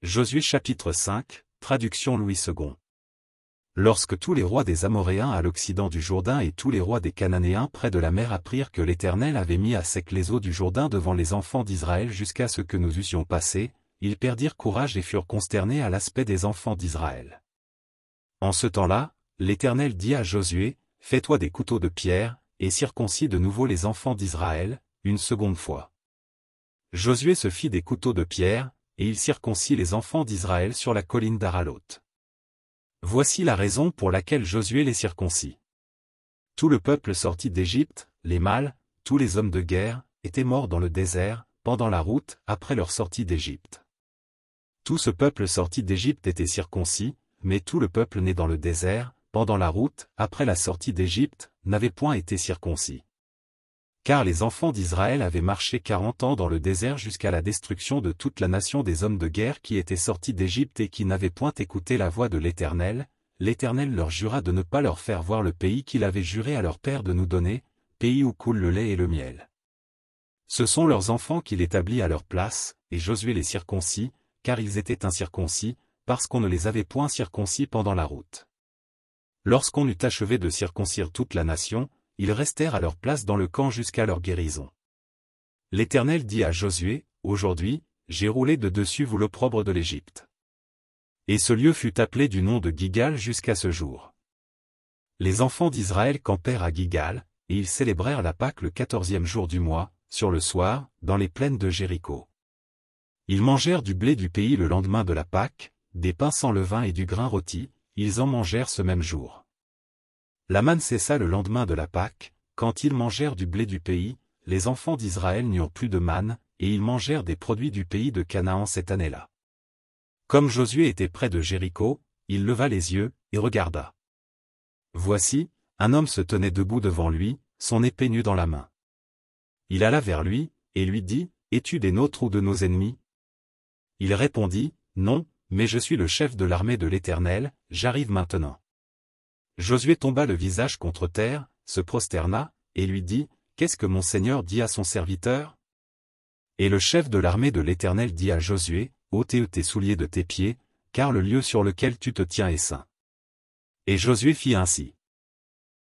Josué chapitre 5, traduction Louis II. Lorsque tous les rois des Amoréens à l'occident du Jourdain et tous les rois des Cananéens près de la mer apprirent que l'Éternel avait mis à sec les eaux du Jourdain devant les enfants d'Israël jusqu'à ce que nous eussions passé, ils perdirent courage et furent consternés à l'aspect des enfants d'Israël. En ce temps-là, l'Éternel dit à Josué, « Fais-toi des couteaux de pierre, et circoncis de nouveau les enfants d'Israël, une seconde fois. » Josué se fit des couteaux de pierre, et il circoncit les enfants d'Israël sur la colline d'Aralot. Voici la raison pour laquelle Josué les circoncit. Tout le peuple sorti d'Égypte, les mâles, tous les hommes de guerre, étaient morts dans le désert, pendant la route, après leur sortie d'Égypte. Tout ce peuple sorti d'Égypte était circoncis, mais tout le peuple né dans le désert, pendant la route, après la sortie d'Égypte, n'avait point été circoncis. Car les enfants d'Israël avaient marché 40 ans dans le désert jusqu'à la destruction de toute la nation des hommes de guerre qui étaient sortis d'Égypte et qui n'avaient point écouté la voix de l'Éternel. L'Éternel leur jura de ne pas leur faire voir le pays qu'il avait juré à leur père de nous donner, pays où coule le lait et le miel. Ce sont leurs enfants qu'il établit à leur place, et Josué les circoncis, car ils étaient incirconcis, parce qu'on ne les avait point circoncis pendant la route. Lorsqu'on eut achevé de circoncire toute la nation, ils restèrent à leur place dans le camp jusqu'à leur guérison. L'Éternel dit à Josué, « Aujourd'hui, j'ai roulé de dessus vous l'opprobre de l'Égypte. » Et ce lieu fut appelé du nom de Gilgal jusqu'à ce jour. Les enfants d'Israël campèrent à Gilgal, et ils célébrèrent la Pâque le 14e jour du mois, sur le soir, dans les plaines de Jéricho. Ils mangèrent du blé du pays le lendemain de la Pâque, des pains sans levain et du grain rôti, ils en mangèrent ce même jour. La manne cessa le lendemain de la Pâque, quand ils mangèrent du blé du pays, les enfants d'Israël n'eurent plus de manne, et ils mangèrent des produits du pays de Canaan cette année-là. Comme Josué était près de Jéricho, il leva les yeux, et regarda. Voici, un homme se tenait debout devant lui, son épée nue dans la main. Il alla vers lui, et lui dit, « Es-tu des nôtres ou de nos ennemis ?» Il répondit, « Non, mais je suis le chef de l'armée de l'Éternel, j'arrive maintenant. » Josué tomba le visage contre terre, se prosterna, et lui dit, « Qu'est-ce que mon Seigneur dit à son serviteur ?» Et le chef de l'armée de l'Éternel dit à Josué, « ôte tes souliers de tes pieds, car le lieu sur lequel tu te tiens est saint. » Et Josué fit ainsi.